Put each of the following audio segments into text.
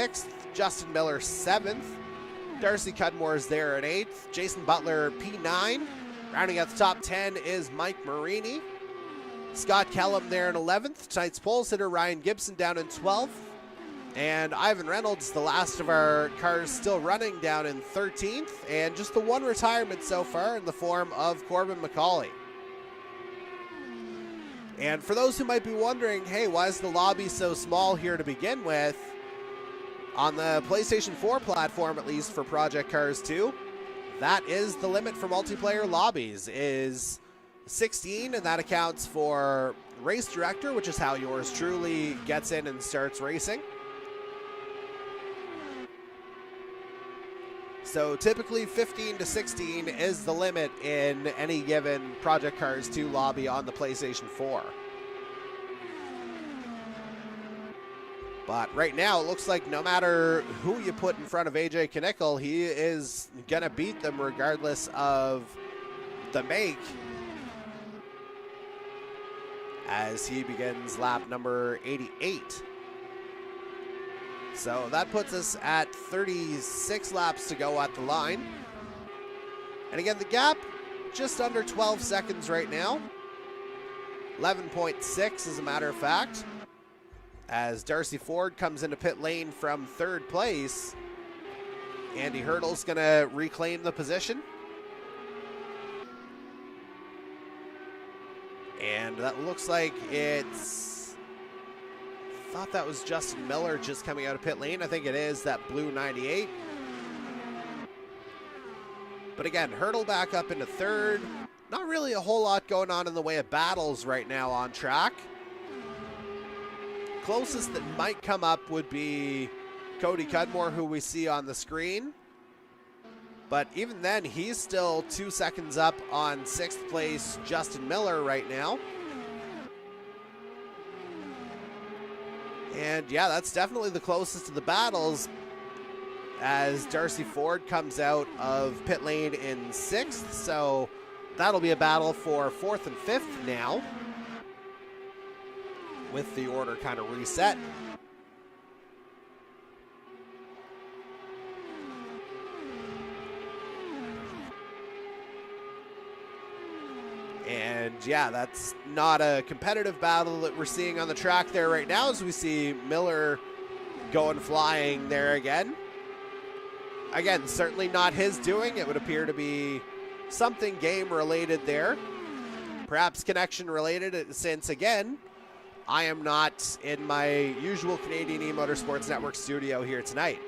6th, Justin Miller 7th, Darcy Cudmore is there at 8th, Jason Butler P9. Rounding out the top 10 is Mike Marini. Scott Kellum there in 11th. Tonight's pole sitter Ryan Gibson down in 12th. And Ivan Reynolds, the last of our cars still running, down in 13th. And just the one retirement so far in the form of Corbin McCauley. And for those who might be wondering, hey, why is the lobby so small here to begin with? On the PlayStation 4 platform, at least for Project Cars 2, that is the limit for multiplayer lobbies, is 16, and that accounts for Race Director, which is how yours truly gets in and starts racing. So typically 15 to 16 is the limit in any given Project Cars 2 lobby on the PlayStation 4. But right now, it looks like no matter who you put in front of AJ Knickel, he is going to beat them regardless of the make, as he begins lap number 88. So that puts us at 36 laps to go at the line. And again, the gap just under 12 seconds right now. 11.6 as a matter of fact. As Darcy Ford comes into pit lane from 3rd place. Andy Hurdle's going to reclaim the position. And that looks like it's... thought that was Justin Miller just coming out of pit lane. I think it is that blue 98. But again, Hurdle back up into 3rd. Not really a whole lot going on in the way of battles right now on track. Closest that might come up would be Cody Cudmore, who we see on the screen. But even then, he's still 2 seconds up on 6th place Justin Miller right now. And yeah, that's definitely the closest to the battles, as Darcy Ford comes out of pit lane in 6th. So that'll be a battle for 4th and 5th now, with the order kind of reset. And yeah, that's not a competitive battle that we're seeing on the track there right now, as we see Miller going flying there again. Again, certainly not his doing. It would appear to be something game related there. Perhaps connection related, since again, I am not in my usual Canadian eMotorsports Network studio here tonight.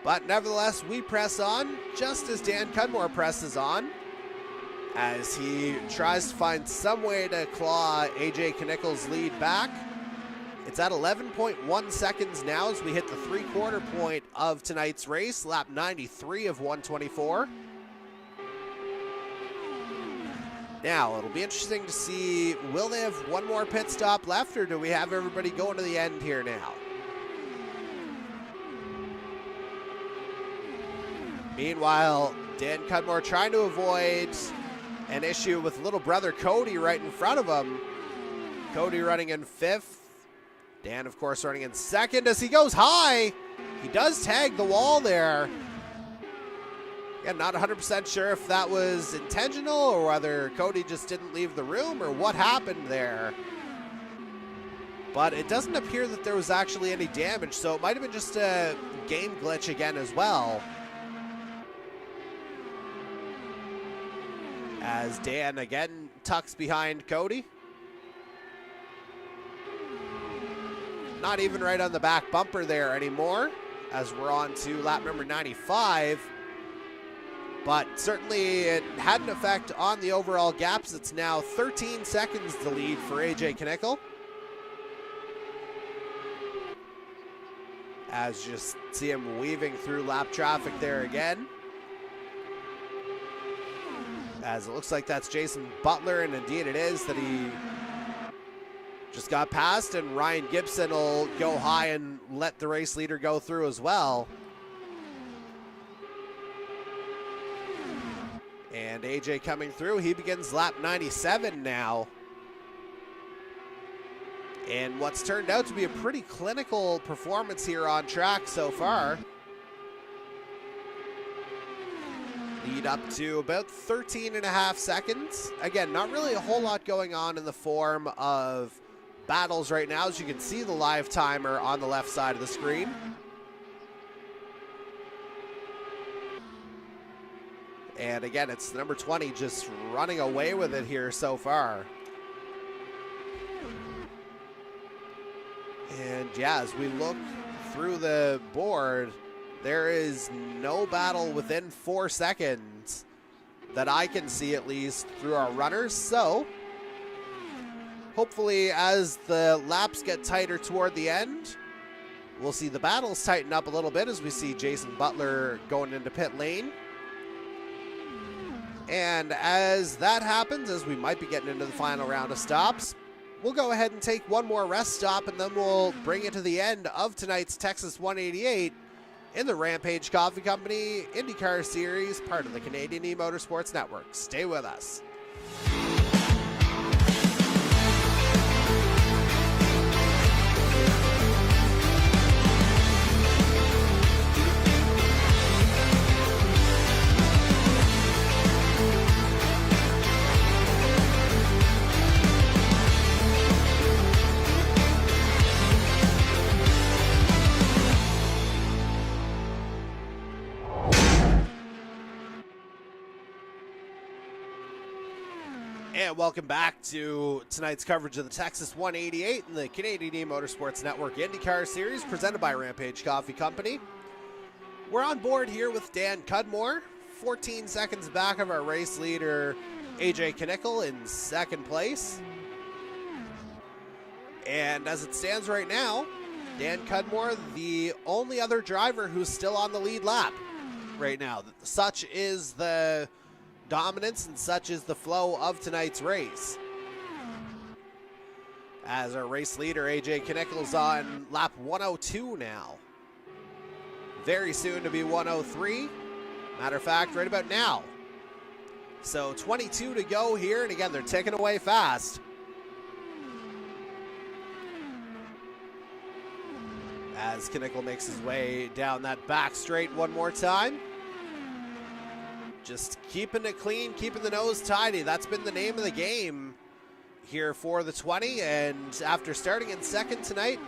But nevertheless, we press on just as Dan Cudmore presses on, as he tries to find some way to claw AJ Knickel's lead back. It's at 11.1 seconds now as we hit the 3/4 point of tonight's race, lap 93 of 124. Now, it'll be interesting to see, will they have one more pit stop left, or do we have everybody going to the end here now? Meanwhile, Dan Cudmore trying to avoid an issue with little brother Cody right in front of him. Cody running in 5th. Dan, of course, running in 2nd as he goes high. He does tag the wall there. Again, not 100% sure if that was intentional or whether Cody just didn't leave the room or what happened there. But it doesn't appear that there was actually any damage, so it might have been just a game glitch again as well. As Dan again tucks behind Cody. Not even right on the back bumper there anymore, as we're on to lap number 95. But certainly it had an effect on the overall gaps. It's now 13 seconds the lead for AJ Knickel. As you just see him weaving through lap traffic there again. As it looks like that's Jason Butler, and indeed it is, that he just got past, and Ryan Gibson will go high and let the race leader go through as well. And AJ coming through, he begins lap 97 now. in what's turned out to be a pretty clinical performance here on track so far. Lead up to about 13.5 seconds. Again, not really a whole lot going on in the form of battles right now, as you can see the live timer on the left side of the screen. And again, it's the number 20 just running away with it here so far. And yeah, as we look through the board, there is no battle within 4 seconds that I can see, at least through our runners. So hopefully as the laps get tighter toward the end, we'll see the battles tighten up a little bit as we see Jason Butler going into pit lane. And as that happens, as we might be getting into the final round of stops, we'll go ahead and take one more rest stop, and then we'll bring it to the end of tonight's Texas 188 in the Rampage Coffee Company IndyCar Series, part of the Canadian eMotorsports Network. Stay with us. And welcome back to tonight's coverage of the Texas 188 in the Canadian eMotorsports Network IndyCar Series, presented by Rampage Coffee Company. We're on board here with Dan Cudmore, 14 seconds back of our race leader, AJ Knickel, in second place. And as it stands right now, Dan Cudmore, the only other driver who's still on the lead lap right now. Such is the dominance and such is the flow of tonight's race. As our race leader, AJ Knickel's on lap 102 now. Very soon to be 103. Matter of fact, right about now. So 22 to go here, and again, they're ticking away fast. As Knickel makes his way down that back straight one more time. Just keeping it clean, keeping the nose tidy. That's been the name of the game here for the 20. And after starting in second tonight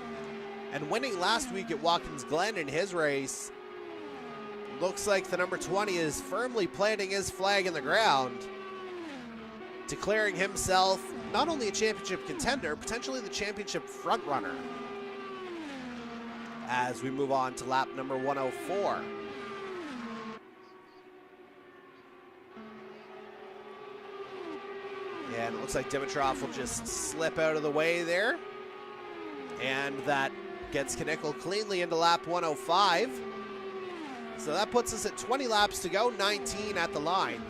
and winning last week at Watkins Glen in his race, looks like the number 20 is firmly planting his flag in the ground, declaring himself not only a championship contender, potentially the championship front runner. As we move on to lap number 104. And it looks like Dimitrov will just slip out of the way there. And that gets Knickel cleanly into lap 105. So that puts us at 20 laps to go, 19 at the line.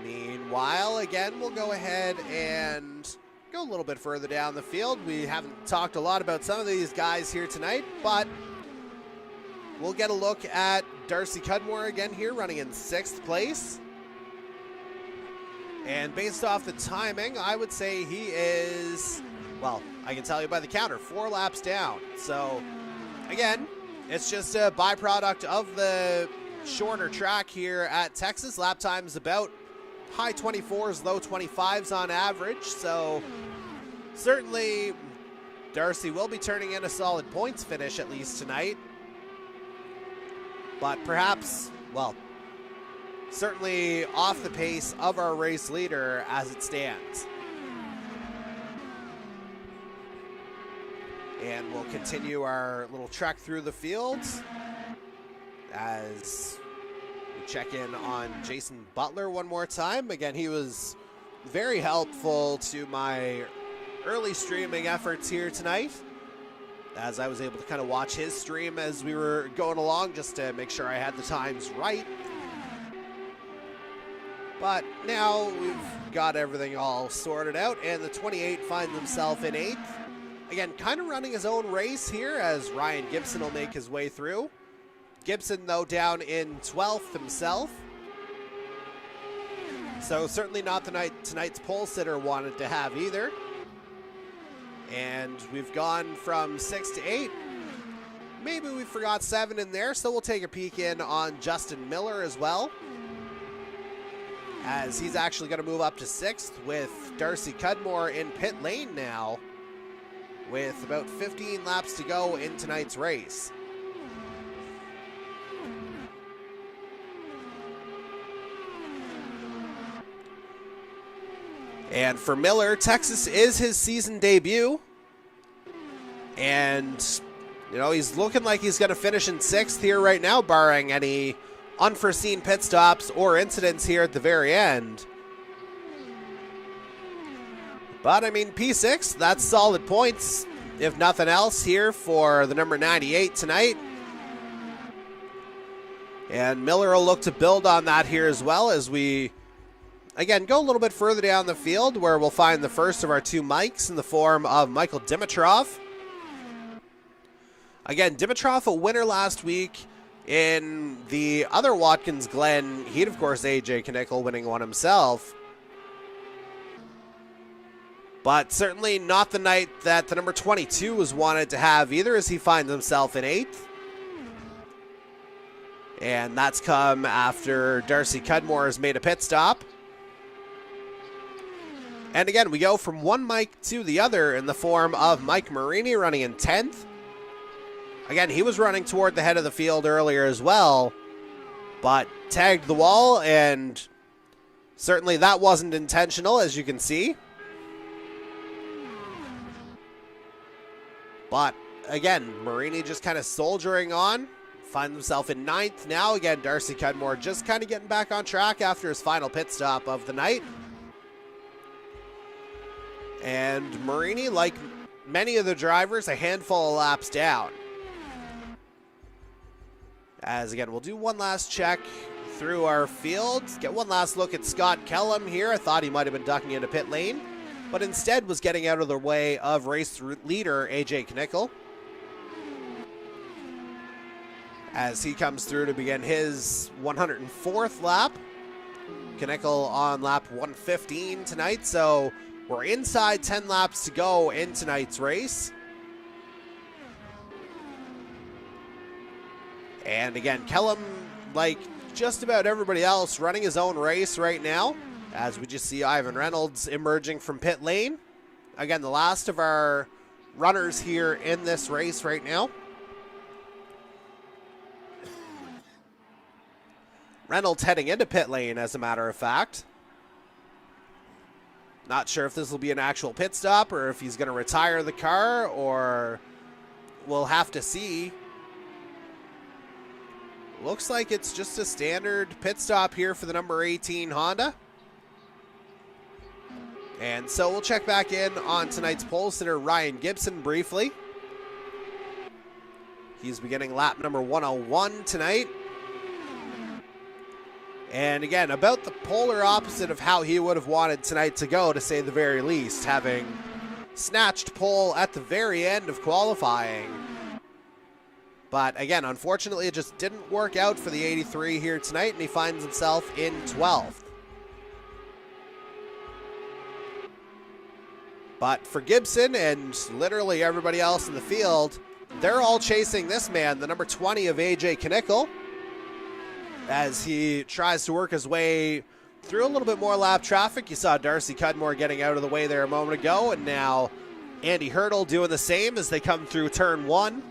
Meanwhile, again, we'll go ahead and go a little bit further down the field. We haven't talked a lot about some of these guys here tonight, but we'll get a look at Darcy Cudmore again here, running in 6th place. And based off the timing, I would say he is, well, I can tell you by the counter, 4 laps down. So, again, it's just a byproduct of the shorter track here at Texas. Lap time is about high 24s, low 25s on average. So, certainly, Darcy will be turning in a solid points finish at least tonight. But perhaps, well, certainly off the pace of our race leader as it stands. And we'll continue our little trek through the fields as we check in on Jason Butler one more time. Again, he was very helpful to my early streaming efforts here tonight, as I was able to kind of watch his stream as we were going along just to make sure I had the times right. But now we've got everything all sorted out, and the 28 finds himself in 8th. Again, kind of running his own race here as Ryan Gibson will make his way through. Gibson, though, down in 12th himself. So certainly not the night tonight's pole sitter wanted to have either. And we've gone from 6 to 8. Maybe we forgot 7 in there, so we'll take a peek in on Justin Miller as well, as he's actually going to move up to 6th with Darcy Cudmore in pit lane now with about 15 laps to go in tonight's race. And for Miller, Texas is his season debut. And, you know, he's looking like he's going to finish in 6th here right now, barring any unforeseen pit stops or incidents here at the very end. But, I mean, P6, that's solid points, if nothing else, here for the number 98 tonight. And Miller will look to build on that here as well as we, again, go a little bit further down the field where we'll find the first of our 2 Mikes in the form of Michael Dimitrov. Again, Dimitrov, a winner last week in the other Watkins Glen heat. Of course, AJ Knickel winning one himself. But certainly not the night that the number 22 was wanted to have either, as he finds himself in 8th. And that's come after Darcy Cudmore has made a pit stop. And again, we go from one Mike to the other in the form of Mike Marini running in 10th. Again, he was running toward the head of the field earlier as well, but tagged the wall, and certainly that wasn't intentional, as you can see. But again, Marini just kind of soldiering on, finds himself in 9th now. Again, Darcy Cudmore just kind of getting back on track after his final pit stop of the night. And Marini, like many of the drivers, a handful of laps down. As again, we'll do one last check through our field. Get one last look at Scott Kellum here. I thought he might have been ducking into pit lane, but instead was getting out of the way of race leader AJ Knickel, as he comes through to begin his 104th lap. Knickel on lap 115 tonight, so we're inside 10 laps to go in tonight's race. And again, Kellum, like just about everybody else, running his own race right now, as we just see Ivan Reynolds emerging from pit lane. Again, the last of our runners here in this race right now. Reynolds heading into pit lane, as a matter of fact. Not sure if this will be an actual pit stop or if he's going to retire the car, or we'll have to see. Looks like it's just a standard pit stop here for the number 18 Honda. And so we'll check back in on tonight's pole sitter, Ryan Gibson, briefly. He's beginning lap number 101 tonight. And again, about the polar opposite of how he would have wanted tonight to go, to say the very least, having snatched pole at the very end of qualifying. But again, unfortunately, it just didn't work out for the 83 here tonight, and he finds himself in 12th. But for Gibson and literally everybody else in the field, they're all chasing this man, the number 20 of AJ Knickel, as he tries to work his way through a little bit more lap traffic. You saw Darcy Cudmore getting out of the way there a moment ago, and now Andy Hurdle doing the same as they come through turn 1.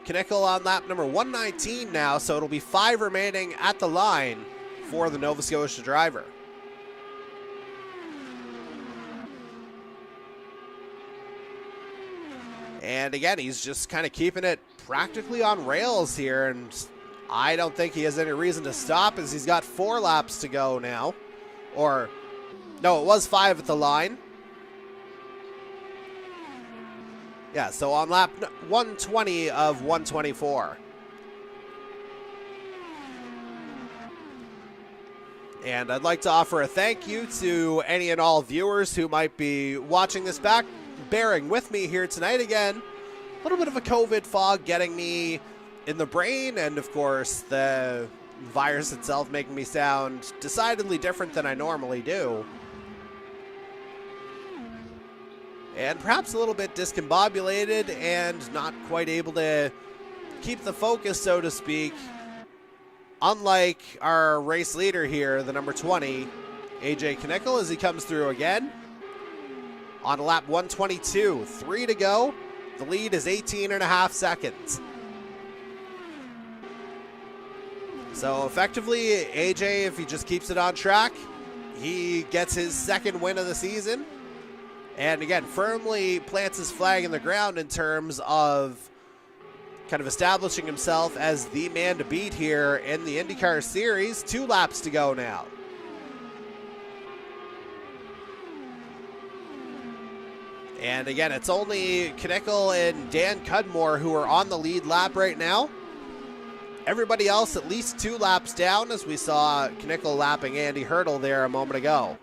Knickel on lap number 119 now, so it'll be 5 remaining at the line for the Nova Scotia driver. And again, he's just kind of keeping it practically on rails here, and I don't think he has any reason to stop, as he's got 4 laps to go now. Or, no, it was 5 at the line. Yeah, so on lap 120 of 124. And I'd like to offer a thank you to any and all viewers who might be watching this back, bearing with me here tonight. Again, a little bit of a COVID fog getting me in the brain, and of course the virus itself making me sound decidedly different than I normally do. And perhaps a little bit discombobulated and not quite able to keep the focus, so to speak. Unlike our race leader here, the number 20, AJ Knickel, as he comes through again. On lap 122, 3 to go. The lead is 18.5 seconds. So effectively, AJ, if he just keeps it on track, he gets his second win of the season. And again, firmly plants his flag in the ground in terms of kind of establishing himself as the man to beat here in the IndyCar Series. 2 laps to go now. And again, it's only Knickel and Dan Cudmore who are on the lead lap right now. Everybody else at least 2 laps down, as we saw Knickel lapping Andy Hurdle there a moment ago.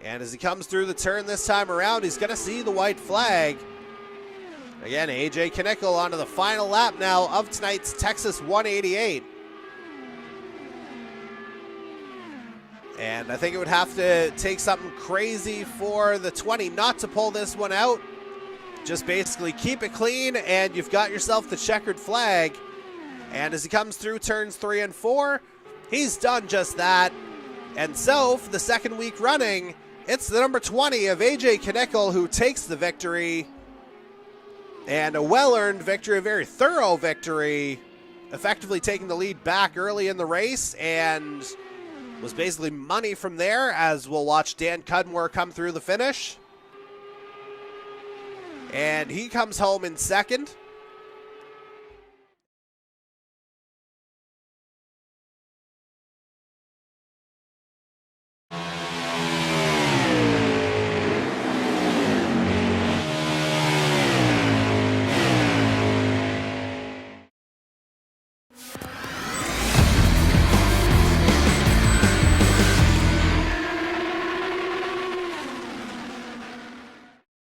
And as he comes through the turn this time around, he's going to see the white flag. Again, AJ Knickel onto the final lap now of tonight's Texas 188. And I think it would have to take something crazy for the 20 not to pull this one out. Just basically keep it clean, and you've got yourself the checkered flag. And as he comes through turns 3 and 4, he's done just that. And so, for the second week running, it's the number 20 of AJ Knickel who takes the victory. And a well-earned victory, a very thorough victory, effectively taking the lead back early in the race, and was basically money from there, as we'll watch Dan Cudmore come through the finish. And he comes home in second.